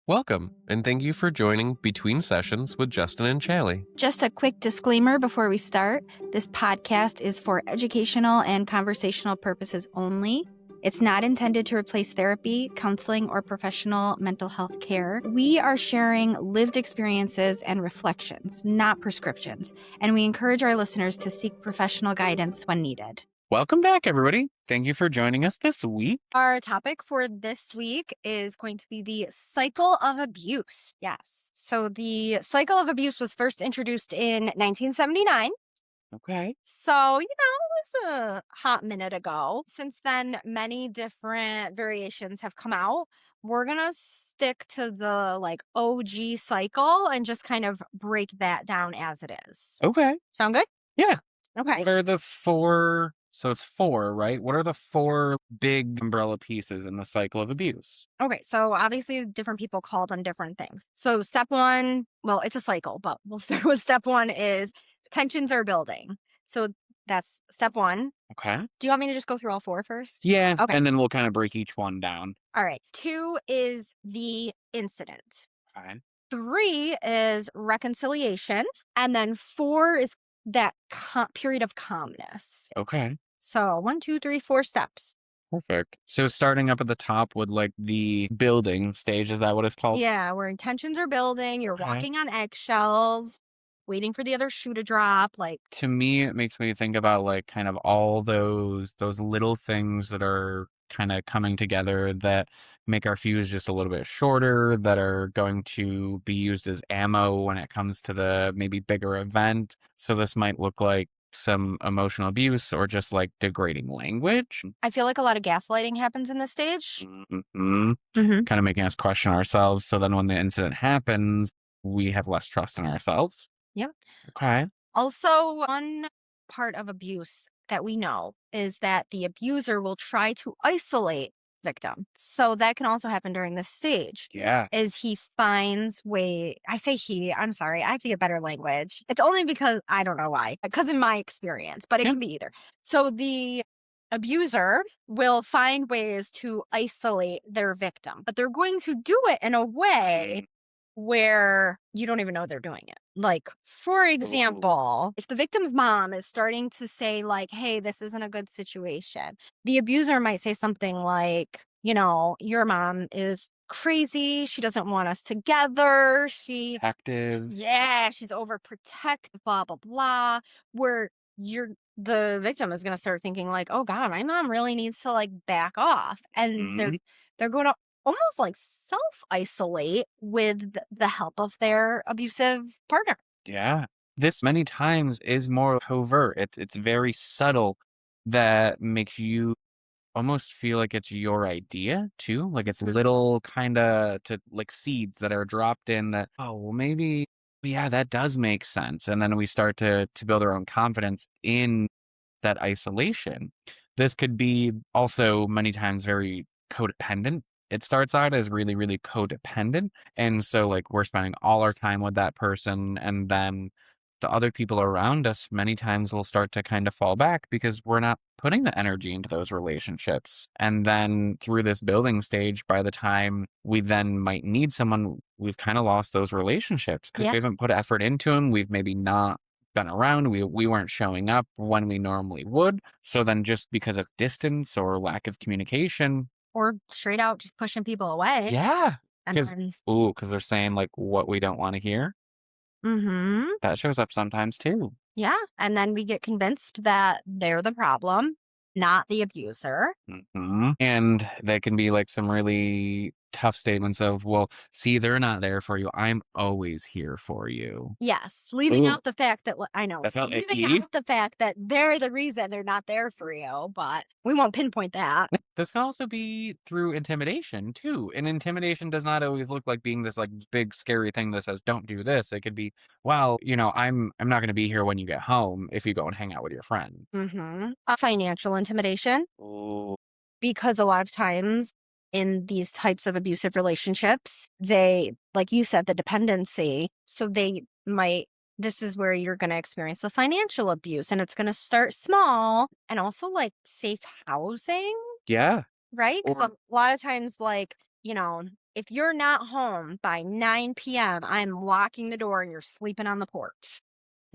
Welcome, and thank you for joining Between Sessions with Justin and Challie. Just a quick disclaimer before we start. This podcast is for educational and conversational purposes only. It's not intended to replace therapy, counseling, or professional mental health care. We are sharing lived experiences and reflections, not prescriptions, and we encourage our listeners to seek professional guidance when needed. Welcome back, everybody. Thank you for joining us this week. Our topic for this week is going to be the cycle of abuse. Yes. So the cycle of abuse was first introduced in 1979. Okay. So, it was a hot minute ago. Since then, many different variations have come out. We're going to stick to the OG cycle and just kind of break that down as it is. Okay. Sound good? Yeah. Okay. What are the four? So it's four, right? What are the four big umbrella pieces in the cycle of abuse? Okay, so obviously different people called on different things. So step one, well, it's a cycle, but we'll start with step one is tensions are building. So that's step one. Okay. Do you want me to just go through all four first? Yeah. Okay. And then we'll kind of break each one down. All right. Two is the incident. Okay. Three is reconciliation. And then four is that period of calmness. Okay. So 1, 2, 3, 4 steps. Perfect. So starting up at the top with the building stage, is that what it's called? Yeah, where intentions are building, you're Okay. walking on eggshells, waiting for the other shoe to drop. To me, it makes me think about kind of all those little things that are kind of coming together that make our fuse just a little bit shorter, that are going to be used as ammo when it comes to the maybe bigger event. So this might look like some emotional abuse or just degrading language. I feel like a lot of gaslighting happens in this stage. Hmm. Mm-hmm. Kind of making us question ourselves. So then when the incident happens, we have less trust in ourselves. Yep. Okay. Also, one part of abuse that we know is that the abuser will try to isolate victim. So that can also happen during this stage. Yeah. Is he finds I say I'm sorry, I have to get better language. It's only because I don't know why, because in my experience, but it Yeah. can be either. So the abuser will find ways to isolate their victim, but they're going to do it in a way where you don't even know they're doing it. For example, if the victim's mom is starting to say hey, this isn't a good situation, the abuser might say something like, your mom is crazy. She doesn't want us together. She's overprotective, blah, blah, blah. Where the victim is going to start thinking oh God, my mom really needs to back off. And they're going to almost self-isolate with the help of their abusive partner. Yeah. This many times is more covert. It's very subtle that makes you almost feel like it's your idea too. Like it's little kind of to seeds that are dropped in that, oh, well, maybe, yeah, that does make sense. And then we start to build our own confidence in that isolation. This could be also many times very codependent. It starts out as really, really codependent. And so, we're spending all our time with that person. And then the other people around us many times will start to kind of fall back because we're not putting the energy into those relationships. And then through this building stage, by the time we then might need someone, we've kind of lost those relationships because we haven't put effort into them. We've maybe not been around. We weren't showing up when we normally would. So then just because of distance or lack of communication. Or straight out just pushing people away. Yeah. And Because they're saying what we don't want to hear. Mm-hmm. That shows up sometimes too. Yeah. And then we get convinced that they're the problem, not the abuser. Mm-hmm. And that can be some really tough statements of, well, see, they're not there for you. I'm always here for you. Yes. Leaving out the fact that, I know. That felt leaving icky. out the fact that they're the reason they're not there for you, but we won't pinpoint that. This can also be through intimidation too. And intimidation does not always look like being this big scary thing that says, don't do this. It could be, well, I'm not going to be here when you get home if you go and hang out with your friend. Mm-hmm. Financial intimidation. Oh. Because a lot of times in these types of abusive relationships, they, like you said, the dependency. So this is where you're going to experience the financial abuse, and it's going to start small, and also safe housing. Yeah. Right? Because a lot of times, if you're not home by 9 p.m., I'm locking the door and you're sleeping on the porch.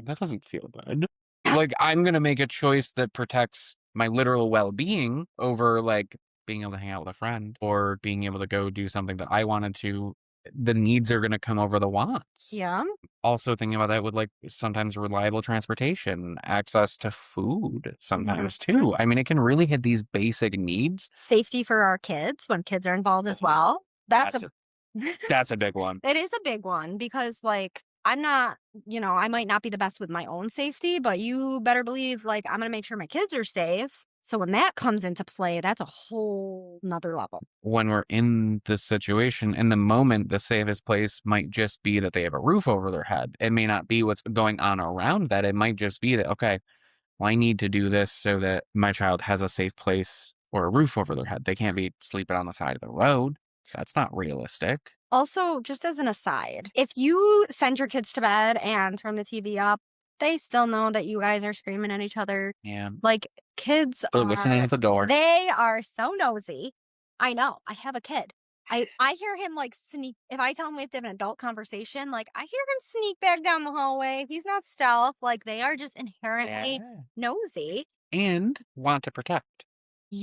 That doesn't feel good. Like, I'm gonna make a choice that protects my literal well-being over, like, being able to hang out with a friend or being able to go do something that I wanted to. The needs are gonna come over the wants. Yeah. Also thinking about that with, like, sometimes reliable transportation, access to food Mhm. sometimes too. I mean, it can really hit these basic needs. Safety for our kids when kids are involved as well. That's a That's a that's a big one. it is a big one because, like, I'm not, I might not be the best with my own safety, but you better believe, like, I'm gonna make sure my kids are safe. So when that comes into play, that's a whole nother level. When we're in this situation, in the moment, the safest place might just be that they have a roof over their head. It may not be what's going on around that. It might just be that, okay, well, I need to do this so that my child has a safe place or a roof over their head. They can't be sleeping on the side of the road. That's not realistic. Also, just as an aside, if you send your kids to bed and turn the TV up, they still know that you guys are screaming at each other. Yeah. Like, kids They're listening at the door. they are so nosy. I know. I have a kid. I hear him like sneak. If I tell him we have to have an adult conversation, like I hear him sneak back down the hallway. He's not stealth. Like they are just inherently Yeah. nosy. And want to protect.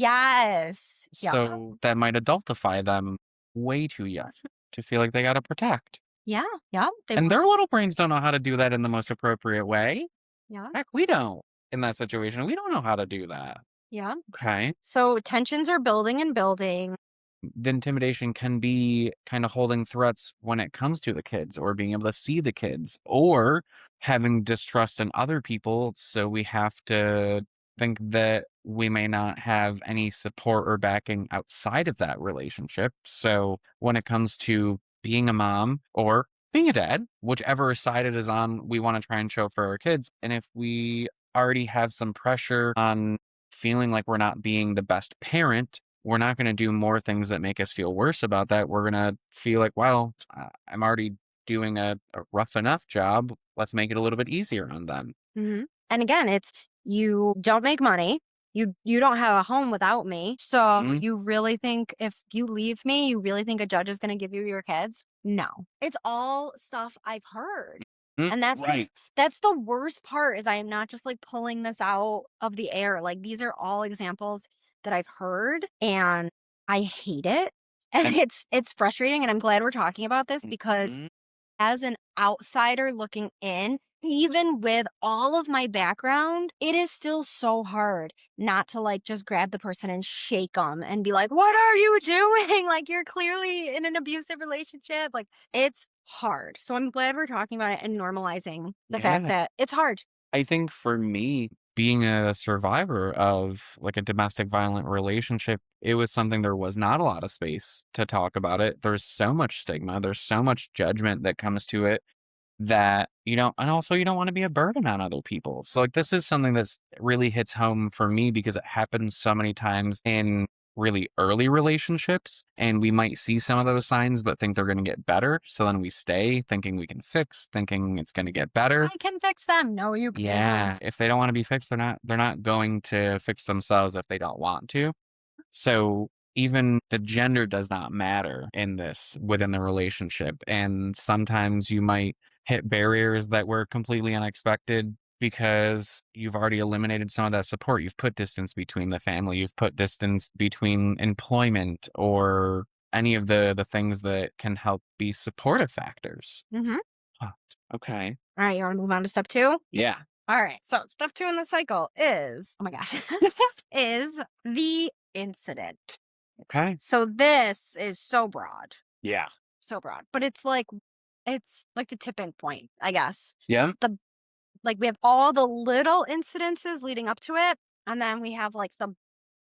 Yes. Yeah. So that might adultify them way too young to feel like they got to protect. Yeah. Yeah. They And want. their little brains don't know how to do that in the most appropriate way. Yeah. Heck, we don't in that situation. We don't know how to do that. Yeah. Okay. So tensions are building and building. The intimidation can be kind of holding threats when it comes to the kids or being able to see the kids or having distrust in other people. So we have to think that we may not have any support or backing outside of that relationship. So when it comes to being a mom or being a dad, whichever side it is on, we want to try and show for our kids. And if we already have some pressure on feeling like we're not being the best parent, we're not going to do more things that make us feel worse about that. We're going to feel like, well, I'm already doing a rough enough job. Let's make it a little bit easier on them. And again, it's you don't make money. You don't have a home without me. So Mhm. you really think if you leave me, you really think a judge is going to give you your kids? No. It's all stuff I've heard. And Right. that's the worst part is I am not just like pulling this out of the air. Like these are all examples that I've heard and I hate it. And And it's frustrating and I'm glad we're talking about this because Mhm. as an outsider looking in, even with all of my background, it is still so hard not to like just grab the person and shake them and be like, what are you doing? Like, you're clearly in an abusive relationship. Like, it's hard. So I'm glad we're talking about it and normalizing the fact Yeah. that it's hard. I think for me, being a survivor of like a domestic violent relationship, it was something there was not a lot of space to talk about it. There's so much stigma, there's so much judgment that comes to it that you don't, and also you don't want to be a burden on other people. So like this is something that's really hits home for me because it happens so many times in really early relationships and we might see some of those signs but think they're going to get better. So then we stay thinking we can fix, thinking it's going to get better. I can fix them. No, you Yeah, can't. if they don't want to be fixed, they're not going to fix themselves if they don't want to. So even the gender does not matter in this within the relationship. And sometimes you might hit barriers that were completely unexpected because you've already eliminated some of that support. You've put distance between the family, you've put distance between employment or any of the things that can help be supportive factors. Mm-hmm. Huh, okay. All right, you want to move on to step two? Yeah. All right. So step two in the cycle is, oh my gosh, is the incident. Okay. So this is Yeah. so broad, but it's like the tipping point, I guess. Yeah. The like we have all the little incidences leading up to it, and then we have like the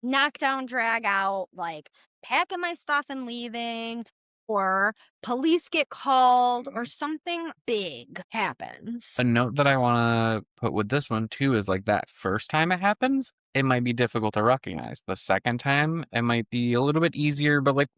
knockdown, drag out, like packing my stuff and leaving, or police get called, or something big happens. A note that I want to put with this one too is like that first time it happens, it might be difficult to recognize. The second time, it might be a little bit easier, but like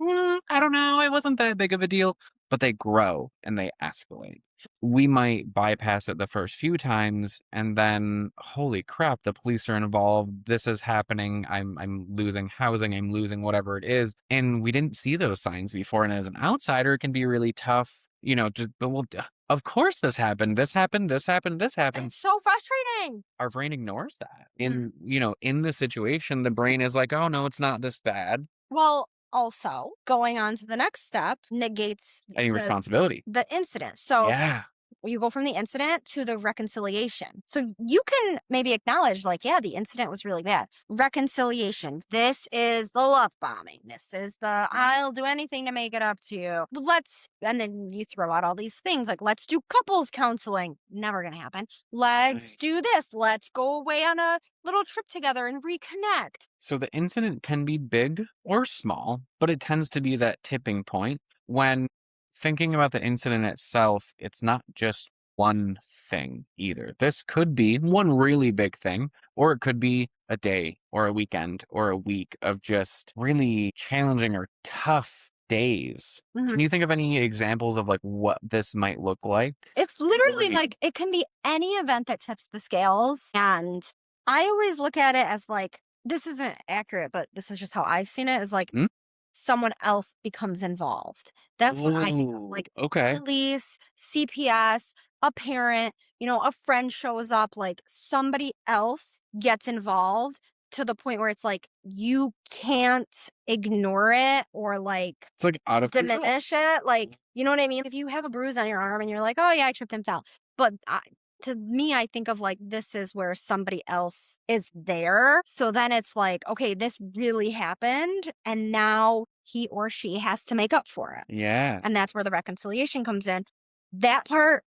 I don't know, it wasn't that big of a deal, but they grow and they escalate. We might bypass it the first few times and then, holy crap, the police are involved. This is happening. I'm losing housing. I'm losing whatever it is. And we didn't see those signs before. And as an outsider, it can be really tough, just, but well, of course this happened. This happened. This happened. This happened. It's so frustrating. Our brain ignores that. Mhm. In the situation, the brain is like, oh no, it's not this bad. Well, also, going on to the next step negates Any the responsibility. the incident. So Yeah. you go from the incident to the reconciliation. So you can maybe acknowledge, like, yeah, the incident was really bad. Reconciliation. This is the love bombing. This is the I'll do anything to make it up to you. And then you throw out all these things like, let's do couples counseling. Never going to happen. Let's Right. do this. Let's go away on a little trip together and reconnect. So the incident can be big or small, but it tends to be that tipping point when thinking about the incident itself, it's not just one thing either. This could be one really big thing, or it could be a day or a weekend or a week of just really challenging or tough days. Mhm. Can you think of any examples of like what this might look like? It's literally like it can be any event that tips the scales. And I always look at it as like, this isn't accurate, but this is just how I've seen it is like Hmm? someone else becomes involved. That's what I think of. Ooh, Like okay. police, CPS, a parent, a friend shows up, like somebody else gets involved to the point where it's like you can't ignore it or like It's like out of control. diminish it, like, you know what I mean? If you have a bruise on your arm and you're like, "Oh, yeah, I tripped and fell." But to me, I think of like this is where somebody else is there. So then it's like, okay, this really happened. And now he or she has to make up for it. Yeah. And that's where the reconciliation comes in. That part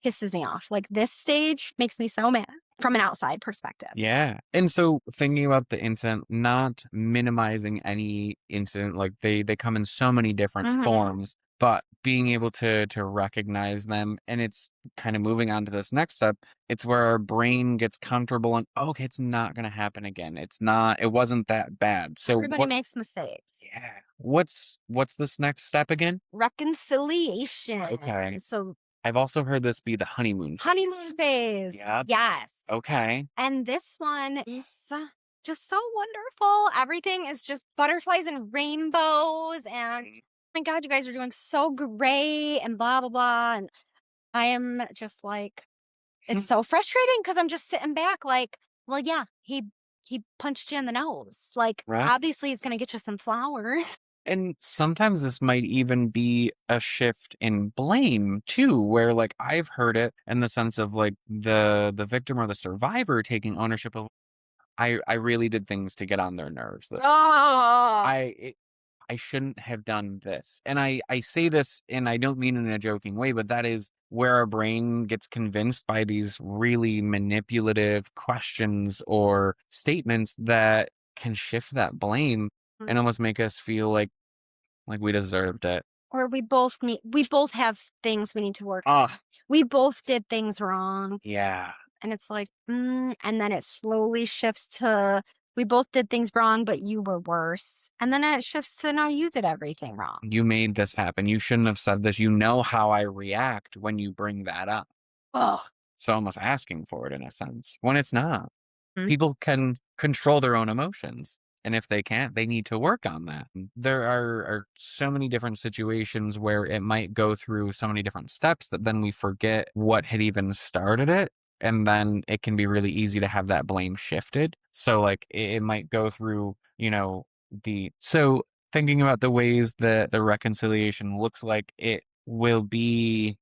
pisses me off. Like this stage makes me so mad from an outside perspective. Yeah. And so thinking about the incident, not minimizing any incident, like they come in so many different Mhm. forms, but being able to recognize them and it's kind of moving on to this next step, it's where our brain gets comfortable and okay, it's not gonna happen again. It wasn't that bad. So Everybody makes mistakes. yeah. What's this next step again? Reconciliation. Okay. So I've also heard this be the honeymoon honeymoon phase. phase. Yep. Yes. Okay. And this one is just so wonderful. Everything is just butterflies and rainbows. And oh my God, you guys are doing so great and blah, blah, blah. And I am just like, it's so frustrating because I'm just sitting back like, well, yeah, he punched you in the nose. Like, Right. obviously, he's going to get you some flowers. And sometimes this might even be a shift in blame too, where like I've heard it in the sense of like the victim or the survivor taking ownership of I really did things to get on their nerves this. Oh, I it, I shouldn't have done this. And I say this and I don't mean in a joking way, but that is where our brain gets convinced by these really manipulative questions or statements that can shift that blame and almost make us feel like we deserved it. or we both have things we need to work on. Ah, We both did things wrong. yeah. And it's like, and then it slowly shifts to we both did things wrong, but you were worse. And then it shifts to no, you did everything wrong. You made this happen. You shouldn't have said this. You know how I react when you bring that up. Ugh. So almost asking for it in a sense when it's not. Mm. People can control their own emotions. And if they can't, they need to work on that. There are so many different situations where it might go through so many different steps that then we forget what had even started it. And then it can be really easy to have that blame shifted. So, like, it might go through, so thinking about the ways that the reconciliation looks like, it will be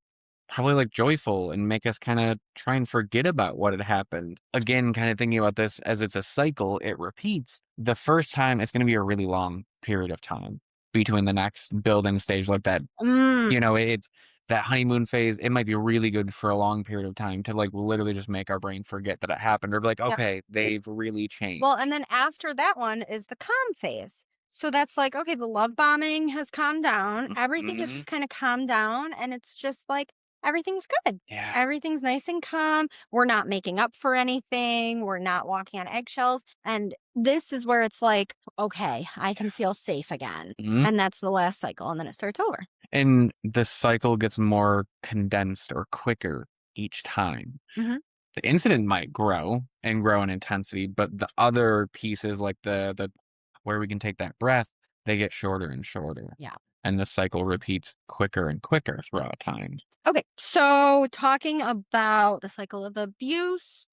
probably, like, joyful and make us kinda try and forget about what had happened. Again, kinda thinking about this as it's a cycle, it repeats. The first time, it's gonna be a really long period of time between the next building stage like that. Mm. It's that honeymoon phase, it might be really good for a long period of time to, like, literally just make our brain forget that it happened or be like, Yeah. "Okay, they've really Well, changed." and then after that one is the calm phase. So that's like, okay, the love bombing has calmed down. Everything has Mhm. just kind of calmed down. And it's just like, everything's good. Yeah. Everything's nice and calm. We're not making up for anything. We're not walking on eggshells. And this is where it's like, okay, I can feel safe again. Mhm. And that's the last cycle. And then it starts over. And the cycle gets more condensed or quicker each time. Hmm. The incident might grow and grow in intensity, but the other pieces, like the where we can take that breath, they get shorter and shorter. Yeah. And the cycle repeats quicker and quicker throughout time. Okay, so talking about the cycle of abuse,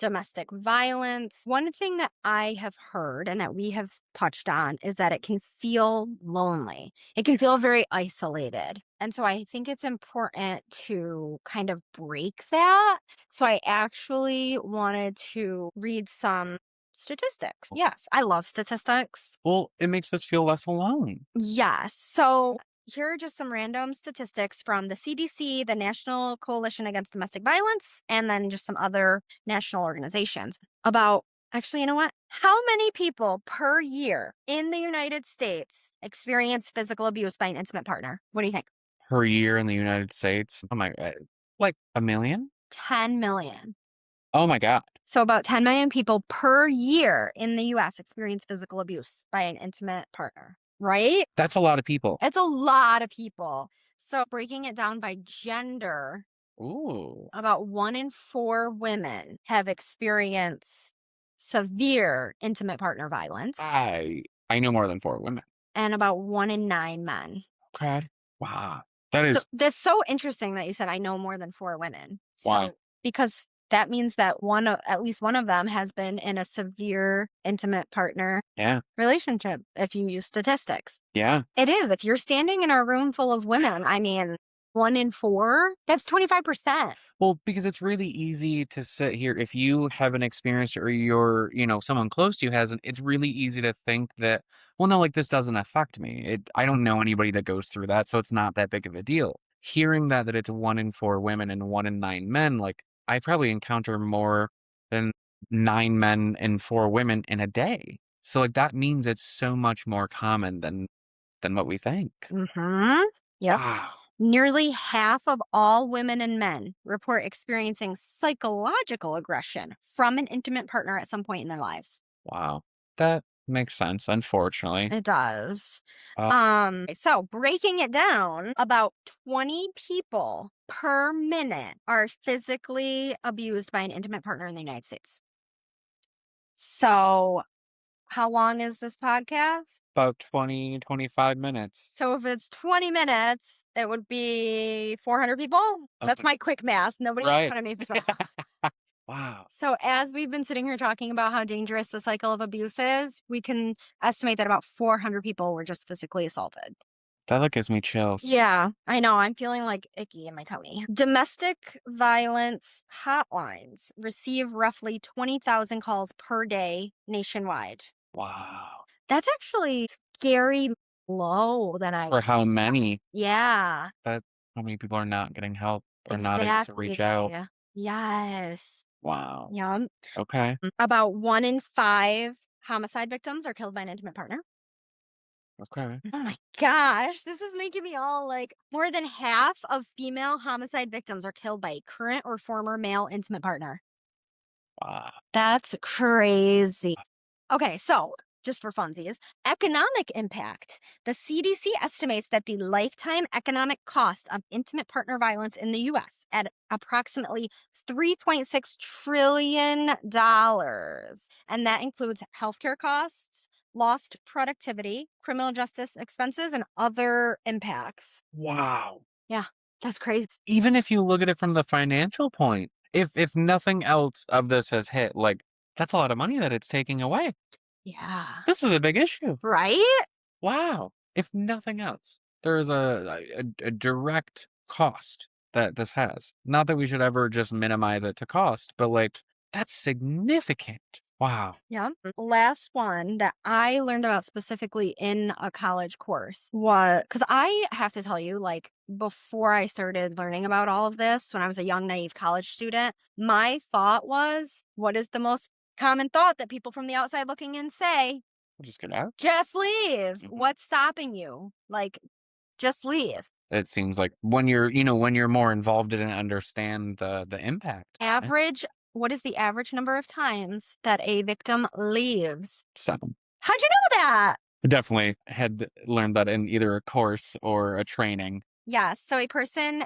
domestic violence, one thing that I have heard and that we have touched on is that it can feel lonely. It can feel very isolated. And so I think it's important to kind of break that. So I actually wanted to read some statistics. Yes, I love statistics. Well, it makes us feel less alone. Yes. So here are just some random statistics from the CDC, the National Coalition Against Domestic Violence, and then just some other national organizations about actually, you know what? How many people per year in the United States experience physical abuse by an intimate partner? What do you think? Per year in the United States. Oh my god. Like a million? 10 million. Oh my god. So about 10 million people per year in the US experience physical abuse by an intimate partner, right? That's a lot of people. It's a lot of people. So breaking it down by gender, Ooh. about 1 in 4 women have experienced severe intimate partner violence, I know more than 4 women. and about 1 in 9 men. Okay. Wow. That So is that's so interesting that you said I know more than 4 women. why. So because that means that at least one of them has been in a severe intimate partner Yeah. relationship. If you use statistics, Yeah. it is. If you're standing in a room full of women, I mean, 1 in 4, that's 25%. Well, because it's really easy to sit here if you haven't experienced it or you're, someone close to you hasn't, it's really easy to think that, well, no, like this doesn't affect me. I don't know anybody that goes through that, so it's not that big of a deal. Hearing that it's 1 in 4 women and 1 in 9 men, like I probably encounter more than 9 men and 4 women in a day. So like that means it's so much more common than what we think. Mm-hmm. Yep. Wow. Nearly half of all women and men report experiencing psychological aggression from an intimate partner at some point in their lives. Wow. That makes sense, unfortunately. It does. Uh, So breaking it down, about 20 people per minute are physically abused by an intimate partner in the United States. So how long is this podcast? about 20, 25 minutes. So if it's 20 minutes, it would be 400 people. That's Okay. my quick math. Nobody in Right. front of me. But Wow. so as we've been sitting here talking about how dangerous the cycle of abuse is, we can estimate that about 400 people were just physically assaulted. That like gives me chills. Yeah, I know. I'm feeling like icky in my tummy. Domestic violence hotlines receive roughly 20,000 calls per day nationwide. Wow. That's actually scary low than I For how expect. many Yeah, that how many people are not getting help or not able to reach out. exactly. Yes. Wow. Yeah. Okay. About 1 in 5 homicide victims are killed by an intimate partner. Okay. Oh my gosh, this is making me all like more than half of female homicide victims are killed by a current or former male intimate partner. Wow. That's crazy. Okay, so just for funsies, economic impact. The CDC estimates that the lifetime economic cost of intimate partner violence in the US at approximately $3.6 trillion. And that includes healthcare costs, lost productivity, criminal justice expenses, and other impacts. Wow. Yeah, that's crazy. Even if you look at it from the financial point, if nothing else of this has hit, like that's a lot of money that it's taking away. Yeah. This is a big issue. Right? Wow. If nothing else, there is a direct cost that this has. Not that we should ever just minimize it to cost, but like that's significant. Wow. Yeah. Last one that I learned about specifically in a college course was because I have to tell you, like, before I started learning about all of this, when I was a young, naive college student, my thought was, what is the most common thought that people from the outside looking in say? We'll just get out. Just leave. Mhm. What's stopping you? Like, just leave. It seems like when you're more involved in it and understand the impact. Average, what is the average number of times that a victim leaves? 7. How'd you know that? Definitely had learned that in either a course or a training. Yes. So a person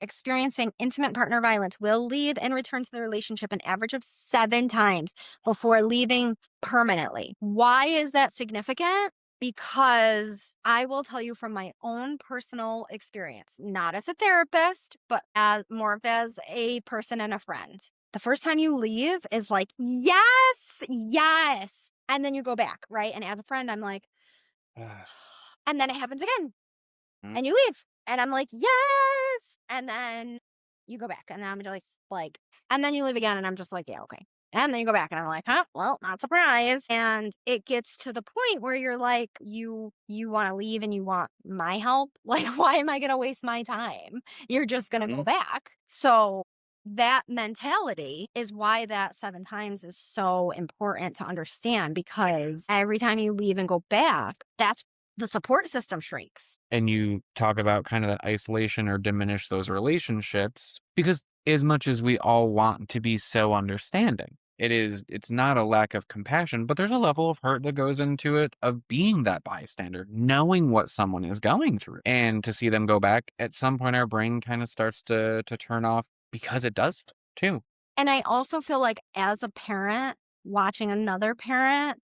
experiencing intimate partner violence will leave and return to the relationship an average of 7 times before leaving permanently. Why is that significant? Because I will tell you from my own personal experience, not as a therapist, but as more of as a person and a friend. The first time you leave is like, yes, yes. And then you go back, right? And as a friend, I'm like, Ah, and then it happens again mm, and you leave. And I'm like, yes. And then you go back and I'm just like, and then you leave again. And I'm just like, yeah, okay. And then you go back and I'm like, huh, well, not surprised. And it gets to the point where you're like, you want to leave and you want my help. Like, why am I going to waste my time? You're just going to go mm. back. So that mentality is why that 7 times is so important to understand, because every time you leave and go back, that's the support system shrinks. And you talk about kind of that isolation or diminish those relationships because as much as we all want to be so understanding, it's not a lack of compassion, but there's a level of hurt that goes into it of being that bystander, knowing what someone is going through. And to see them go back, at some point our brain kind of starts to turn off because it does too. And I also feel like as a parent, watching another parent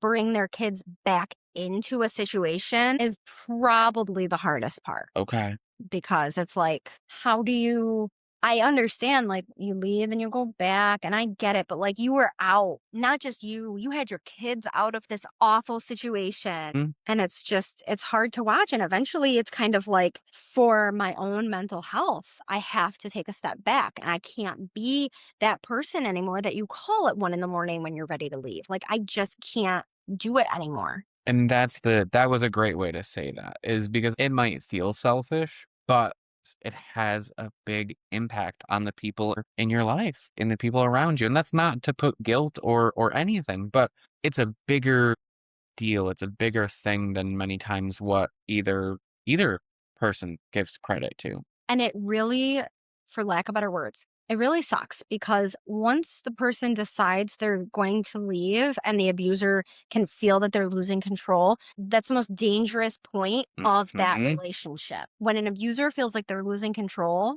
bring their kids back into a situation is probably the hardest part, Okay. because it's like, how do you, I understand, like, you leave and you go back, and I get it, but like, you were out, not just you had your kids out of this awful situation. Mm. And it's just, it's hard to watch. And eventually it's kind of like, for my own mental health, I have to take a step back, and I can't be that person anymore that you call at 1 in the morning when you're ready to leave. Like, I just can't do it anymore. And that was a great way to say that, is because it might feel selfish, but it has a big impact on the people in your life, in the people around you. And that's not to put guilt or anything, but it's a bigger deal. It's a bigger thing than many times what either person gives credit to. And it really, for lack of better words, it really sucks, because once the person decides they're going to leave and the abuser can feel that they're losing control, that's the most dangerous point of that Mhm. relationship. When an abuser feels like they're losing control,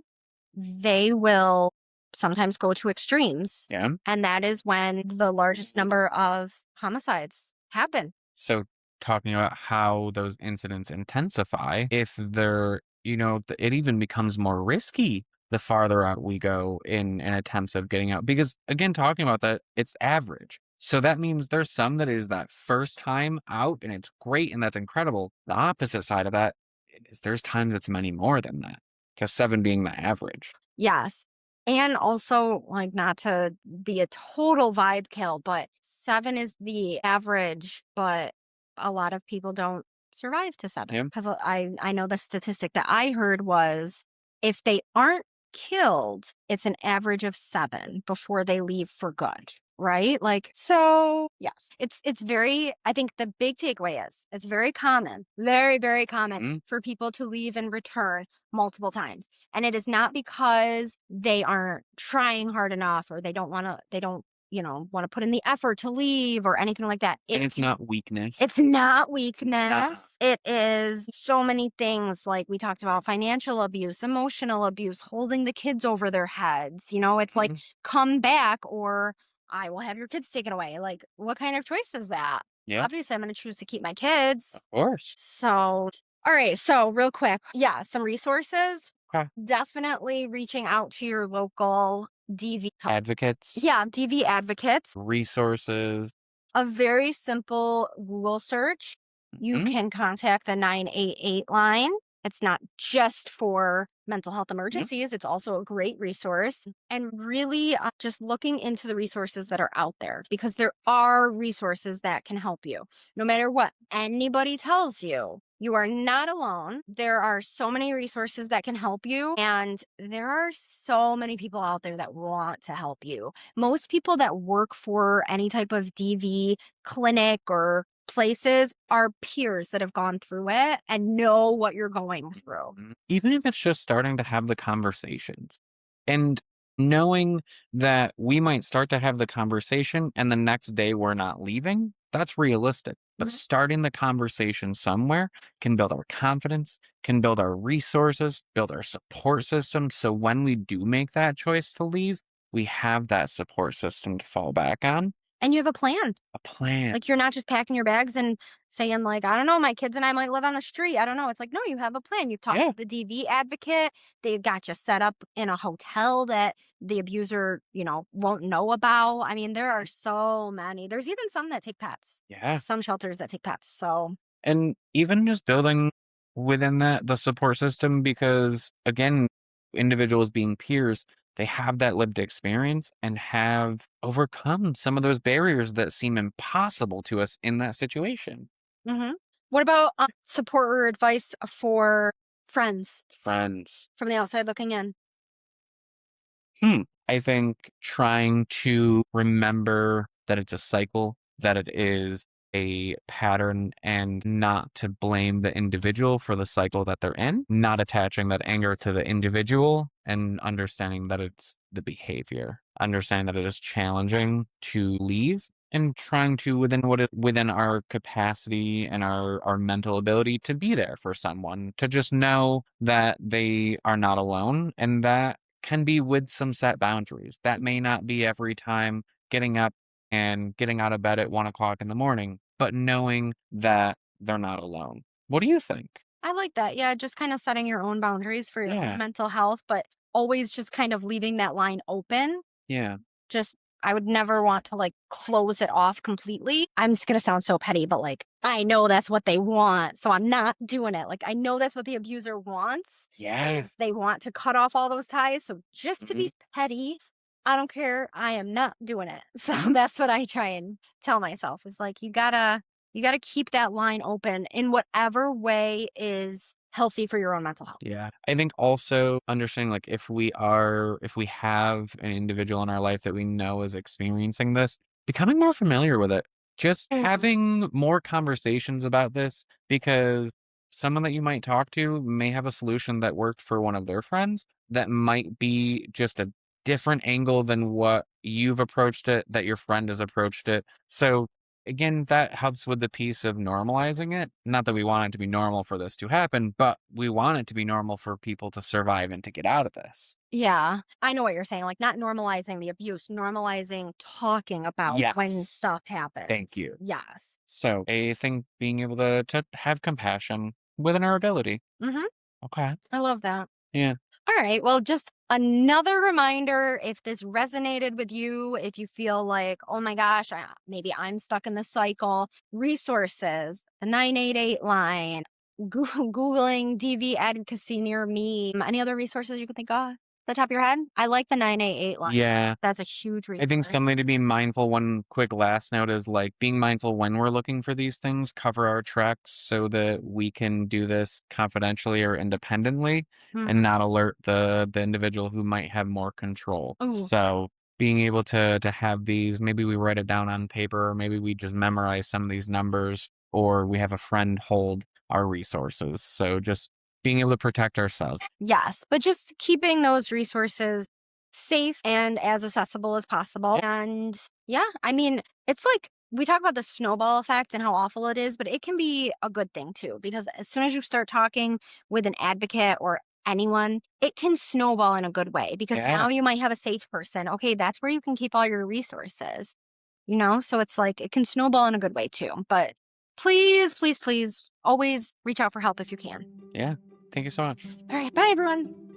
they will sometimes go to extremes. Yeah. And that is when the largest number of homicides happen. So talking about how those incidents intensify, if it even becomes more risky the farther out we go in attempts of getting out. Because again, talking about that, it's average. So that means there's some that is that first time out and it's great and that's incredible. The opposite side of that is there's times it's many more than that. Because 7 being the average. Yes. And also, like, not to be a total vibe kill, but 7 is the average, but a lot of people don't survive to 7. Yeah. Because I know the statistic that I heard was, if they aren't killed, it's an average of 7 before they leave for good. Right? Like, so yes, it's very, I think the big takeaway is it's very common, very, very common Mm. for people to leave and return multiple times. And it is not because they aren't trying hard enough, or they don't, want to put in the effort to leave or anything like that. And it's not weakness. It's not Not. weakness. It is so many things, like we talked about: financial abuse, emotional abuse, holding the kids over their heads. It's like, Mhm. come back or I will have your kids taken away. Like, what kind of choice is that? Yeah, Obviously, I'm going to choose to keep my kids. of course. So, all right. So, real quick, yeah, some resources. Okay. Definitely reaching out to your local DV. Advocates, Yeah, DV advocates. resources. A very simple Google search. You Mhm. can contact the 988 line. It's not just for mental health Yeah. emergencies, it's also a great resource. And really, just looking into the resources that are out there, because there are resources that can help you. No matter what anybody tells you, you are not alone. There are so many resources that can help you. And there are so many people out there that want to help you. Most people that work for any type of DV clinic or places are peers that have gone through it and know what you're going through. Even if it's just starting to have the conversations and knowing that we might start to have the conversation and the next day we're not leaving, that's realistic. But Mhm. starting the conversation somewhere can build our confidence, can build our resources, build our support system. So when we do make that choice to leave, we have that support system to fall back on. And you have a plan. A plan. Like, you're not just packing your bags and saying, like, "I don't know, my kids and I might live on the street. I don't know." It's like, no, you have a plan. You've talked Yeah. to the DV advocate. They've got you set up in a hotel that the abuser, won't know about. I mean, there are so many. There's even some that take pets, Yeah. some shelters that take pets. So, And even just building within that the support system because again, individuals being peers, they have that lived experience and have overcome some of those barriers that seem impossible to us in that situation. mhm. What about support or advice for friends Friends. from the outside looking in? I think trying to remember that it's a cycle, that it is a pattern, and not to blame the individual for the cycle that they're in, not attaching that anger to the individual, and understanding that it's the behavior, understanding that it is challenging to leave. And trying to within what is within our capacity and our mental ability to be there for someone, to just know that they are not alone and that can be with some set boundaries. That may not be every time getting up and getting out of bed at 1 o'clock in the morning, but knowing that they're not alone. What do you think? I like that. Yeah, just kind of setting your own boundaries for your own Yeah, mental health, but always just kind of leaving that line open. yeah, Just, I would never want to like close it off completely. I'm just going to sound so petty, but like, I know that's what they want. So I'm not doing it. Like, I know that's what the abuser wants yeah. is they want to cut off all those ties. So just to Mhm. be petty, I don't care. I am not doing it. So that's what I try and tell myself is like, you gotta keep that line open in whatever way is healthy for your own mental health. Yeah. I think also understanding like if we have an individual in our life that we know is experiencing this, becoming more familiar with it. Just Mhm. having more conversations about this because someone that you might talk to may have a solution that worked for one of their friends that might be just a different angle than what you've approached it, that your friend has approached it. So again, that helps with the piece of normalizing it. Not that we want it to be normal for this to happen, but we want it to be normal for people to survive and to get out of this. Yeah, I know what you're saying. Like not normalizing the abuse, normalizing talking about when Yes. stuff Thank happens. you. Yes. So I think being able to have compassion within our ability. Hmm. Okay. I love that. Yeah. All right. Well, just another reminder if this resonated with you, if you feel like, oh my gosh, maybe I'm stuck in the cycle, resources, the 988 line, Googling DV advocacy near me, any other resources you can think of at the top of your head? I like the 988 line. Yeah. That's a huge I think resource. something to be mindful. One quick last note is like being mindful when we're looking for these things, cover our tracks so that we can do this confidentially or independently and Hmm. not alert the individual who might have more control. Oh, So being able to have these, maybe we write it down on paper, or maybe we just memorize some of these numbers, or we have a friend hold our resources. So just being able to protect ourselves. yes. But just keeping those resources safe and as accessible as possible. Yeah. And yeah, I mean, it's like we talk about the snowball effect and how awful it is, but it can be a good thing too, because as soon as you start talking with an advocate or anyone, it can snowball in a good way because Yeah. now you might have a safe person. Okay, that's where you can keep all your resources, So it's like it can snowball in a good way too. But please, please, please always reach out for help if you can. Yeah. Thank you so much. All right, bye everyone.